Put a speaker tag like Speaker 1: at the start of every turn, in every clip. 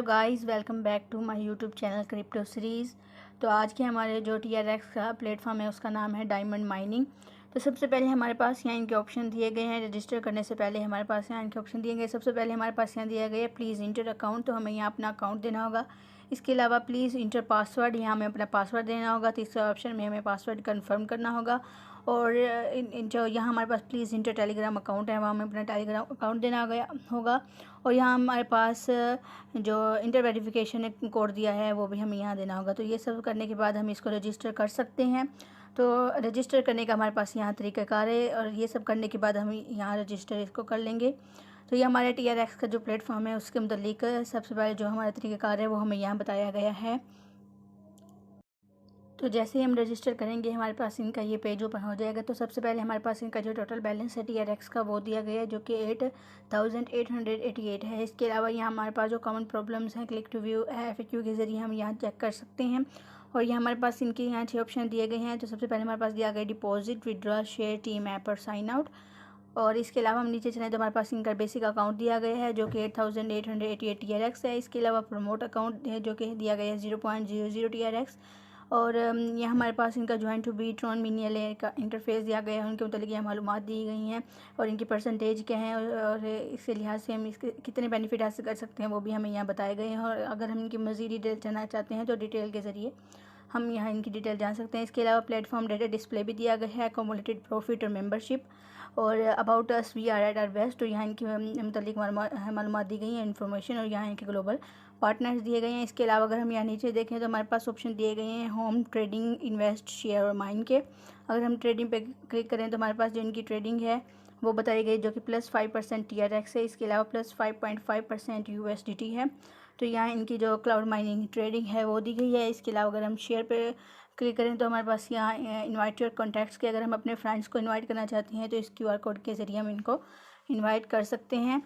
Speaker 1: Guys, welcome back to my YouTube channel crypto series. तो आज के हमारे जो TRX का प्लेटफॉर्म है उसका नाम है डायमंड माइनिंग। तो सबसे पहले हमारे पास यहाँ इनके ऑप्शन दिए गए हैं। रजिस्टर करने से पहले हमारे पास यहाँ इनके ऑप्शन दिए गए। सबसे पहले हमारे पास यहाँ दिया गया है प्लीज़ इंटर अकाउंट, तो हमें यहाँ अपना अकाउंट देना होगा। इसके अलावा प्लीज़ इंटर पासवर्ड, यहाँ हमें अपना पासवर्ड देना होगा। तीसरे ऑप्शन में हमें पासवर्ड कन्फर्म करना होगा। और जो यहाँ हमारे पास प्लीज़ इंटर टेलीग्राम अकाउंट है, वहाँ हमें अपना टेलीग्राम अकाउंट देना होगा। और यहाँ हमारे पास जो इंटर वेरिफिकेशन कोड दिया है वो भी हमें यहाँ देना होगा। तो ये सब करने के बाद हम इसको रजिस्टर कर सकते हैं। तो रजिस्टर करने का हमारे पास यहाँ तरीक़ाकार है, और ये सब करने के बाद हम यहाँ रजिस्टर इसको कर लेंगे। तो ये हमारे TRX का जो प्लेटफॉर्म है उसके मुतालिक सबसे पहले जो हमारा तरीक़ाकार है वो हमें यहाँ बताया गया है। तो जैसे ही हम रजिस्टर करेंगे हमारे पास इनका ये पेज ओपन हो जाएगा। तो सबसे पहले हमारे पास इनका जो टोटल बैलेंस है TRX का वो दिया गया है, जो कि 8,888 है। इसके अलावा यहाँ हमारे पास जो कॉमन प्रॉब्लम्स हैं, क्लिक टू व्यू FAQ के ज़रिए हम यहाँ चेक कर सकते हैं। और ये हमारे पास इनके यहाँ 6 ऑप्शन दिए गए हैं। तो सबसे पहले हमारे पास दिया गया deposit, withdraw, share, team app और साइन आउट। और इसके अलावा हम नीचे चलें तो हमारे पास इनका बेसिक अकाउंट दिया गया है, जो कि 8,888 TRX है। इसके अलावा प्रमोट अकाउंट है, जो कि दिया गया है 0.00 TRX। और यह हमारे पास इनका join to be Tron mini layer का इंटरफेस दिया गया है, उनके मतलब यह मालूमात दी गई हैं और इनकी परसेंटेज क्या है, और इसके लिहाज से हम इसके कितने बेनिफिट हासिल कर सकते हैं वो भी हमें यहाँ बताए गए हैं। और अगर हम इनकी मज़ीद डिटेल जानना चाहते हैं तो डिटेल के ज़रिए हम यहाँ इनकी डिटेल जान सकते हैं। इसके अलावा प्लेटफॉर्म डेटा डिस्प्ले भी दिया गया है, अकोमोडेटेड प्रॉफिट और मेंबरशिप, और about us we are at our best. तो यहाँ इनकी मतलब मालूमात दी गई हैं, इन्फॉर्मेशन, और यहाँ इनके ग्लोबल पार्टनर्स दिए गए हैं। इसके अलावा अगर हम यहाँ नीचे देखें तो हमारे पास ऑप्शन दिए गए हैं होम, ट्रेडिंग, इन्वेस्ट, शेयर और माइन के। अगर हम ट्रेडिंग पे क्लिक करें तो हमारे पास जो इनकी ट्रेडिंग है वो बताई गई, जो कि +5% TRX है। इसके अलावा +5.5% USDT है। तो यहाँ इनकी जो क्लाउड माइनिंग ट्रेडिंग है वो दी गई है। इसके अलावा अगर हम शेयर पे क्लिक करें तो हमारे पास यहाँ इनवाइट योर कॉन्टैक्ट्स के, अगर हम अपने फ्रेंड्स को इनवाइट करना चाहते हैं तो इस QR कोड के ज़रिए हम इनको इनवाइट कर सकते हैं।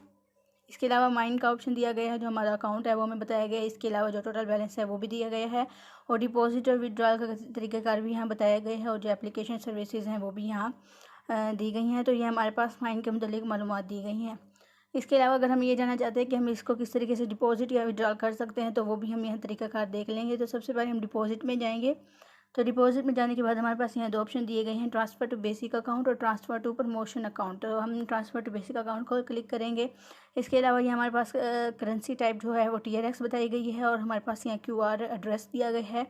Speaker 1: इसके अलावा माइन का ऑप्शन दिया गया है, जो हमारा अकाउंट है वो हमें बताया गया है। इसके अलावा जो टोटल बैलेंस है वो भी दिया गया है, और डिपॉजिट और विड्रॉल का तरीक़ाकार भी यहाँ बताया गया है, और जो एप्लीकेशन सर्विसेज हैं वो भी यहाँ दी गई हैं। तो ये हमारे पास माइन के मुतालिक मालूमात दी गई हैं। इसके अलावा अगर हम ये जानना चाहते हैं कि हम इसको किस तरीके से डिपॉजिट या विड्रॉल कर सकते हैं तो वो भी हम यहाँ तरीक़ाकार देख लेंगे। तो सबसे पहले हम डिपॉजिट में जाएंगे। तो डिपॉजिट में जाने के बाद हमारे पास यहाँ 2 ऑप्शन दिए गए हैं, ट्रांसफ़र टू बेसिक अकाउंट और ट्रांसफ़र टू प्रमोशन अकाउंट। तो हम ट्रांसफ़र टू बेसिक अकाउंट को क्लिक करेंगे। इसके अलावा ये हमारे पास करेंसी टाइप जो है वो TRX बताई गई है, और हमारे पास यहाँ QR एड्रेस दिया गया है।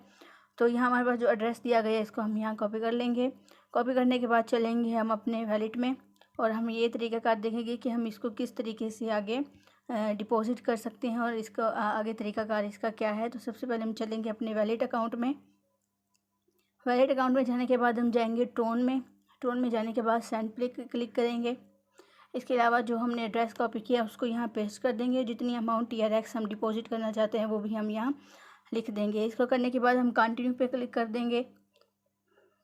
Speaker 1: तो यहाँ हमारे पास जो एड्रेस दिया गया है इसको हम यहाँ कॉपी कर लेंगे। कॉपी करने के बाद चलेंगे हम अपने वैलेट में, और हम ये तरीक़ाकार देखेंगे कि हम इसको किस तरीके से आगे डिपॉजिट कर सकते हैं, और इसको आगे तरीक़ाकार इसका क्या है। तो सबसे पहले हम चलेंगे अपने वैलेट अकाउंट में। वैलेट अकाउंट में जाने के बाद हम जाएंगे ट्रोन में। ट्रोन में जाने के बाद सेंड पे क्लिक करेंगे। इसके अलावा जो हमने एड्रेस कॉपी किया उसको यहाँ पेस्ट कर देंगे। जितनी अमाउंट TRX हम डिपॉजिट करना चाहते हैं वो भी हम यहाँ लिख देंगे। इसको करने के बाद हम कंटिन्यू पे क्लिक कर देंगे,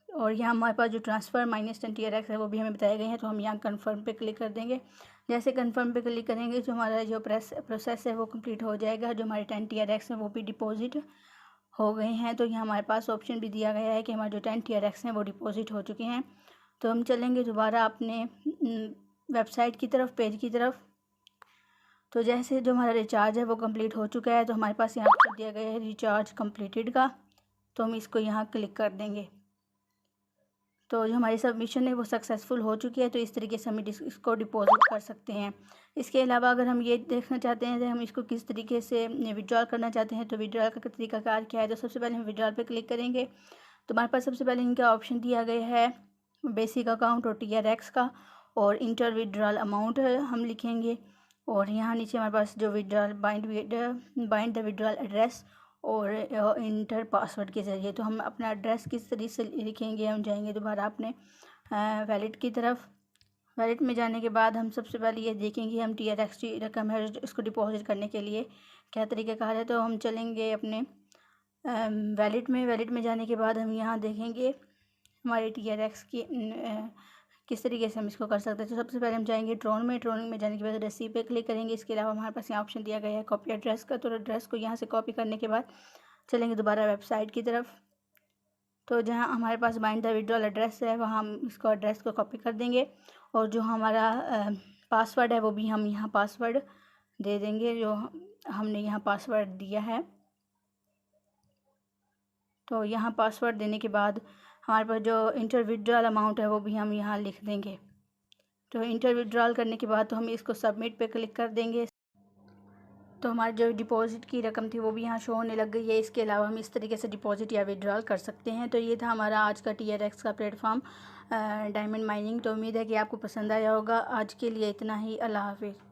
Speaker 1: और यहाँ हमारे पास जो ट्रांसफ़र -10 TRX है वो भी हमें बताए गए हैं। तो हम यहाँ कन्फर्म पे क्लिक कर देंगे। जैसे कन्फर्म पे क्लिक करेंगे जो हमारा जो प्रोसेस है वो कंप्लीट हो जाएगा। जो हमारे 10 TRX है वो भी डिपॉजिट हो गए हैं। तो यहाँ हमारे पास ऑप्शन भी दिया गया है कि हमारे जो 10 TRX हैं वो डिपॉजिट हो चुके हैं। तो हम चलेंगे दोबारा अपने वेबसाइट की तरफ, पेज की तरफ। तो जैसे जो हमारा रिचार्ज है वो कंप्लीट हो चुका है, तो हमारे पास यहाँ पर दिया गया है रिचार्ज कंप्लीटेड का। तो हम इसको यहाँ क्लिक कर देंगे। तो जो हमारी सबमिशन है वो सक्सेसफुल हो चुकी है। तो इस तरीके से हम इसको डिपॉजिट कर सकते हैं। इसके अलावा अगर हम ये देखना चाहते हैं कि हम इसको किस तरीके से विड्रॉल करना चाहते हैं तो विड्रॉल का तरीक़ाकार क्या है। तो सबसे पहले हम विड्रॉल पे क्लिक करेंगे। तो हमारे पास सबसे पहले इनका ऑप्शन दिया गया है बेसिक अकाउंट और TRX का, और इंटर विड्रॉल अमाउंट हम लिखेंगे। और यहाँ नीचे हमारे पास जो withdrawal bind the withdrawal address और इंटर पासवर्ड के ज़रिए। तो हम अपना एड्रेस किस तरीके से लिखेंगे, हम जाएंगे दोबारा अपने वैलेट की तरफ। वैलेट में जाने के बाद हम सबसे पहले ये देखेंगे हम TRX की रकम है इसको डिपॉजिट करने के लिए क्या तरीक़ाकार है। तो हम चलेंगे अपने वैलेट में। वैलेट में जाने के बाद हम यहाँ देखेंगे हमारे TRX की किस तरीके से हम इसको कर सकते हैं। तो सबसे पहले हम जाएंगे ट्रोन में। ट्रोन में जाने के बाद रेसिपी पे क्लिक करेंगे। इसके अलावा हमारे पास यहाँ ऑप्शन दिया गया है कॉपी एड्रेस का। तो एड्रेस को यहाँ से कॉपी करने के बाद चलेंगे दोबारा वेबसाइट की तरफ। तो जहाँ हमारे पास बाइंड द विड्रॉल एड्रेस है वहाँ हम इसको एड्रेस को कॉपी कर देंगे, और जो हमारा पासवर्ड है वो भी हम यहाँ पासवर्ड दे देंगे। जो हमने यहाँ पासवर्ड दिया है। तो यहाँ पासवर्ड देने के बाद हमारे पास जो इंटर विड्रॉल अमाउंट है वो भी हम यहाँ लिख देंगे। तो इंटर विड्रॉल करने के बाद तो हम इसको सबमिट पे क्लिक कर देंगे। तो हमारी जो डिपॉजिट की रकम थी वो भी यहाँ शो होने लग गई है। इसके अलावा हम इस तरीके से डिपॉजिट या विड्रॉल कर सकते हैं। तो ये था हमारा आज का TRX का प्लेटफॉर्म डायमंड माइनिंग। तो उम्मीद है कि आपको पसंद आया होगा। आज के लिए इतना ही। अल्लाह हाफिज़।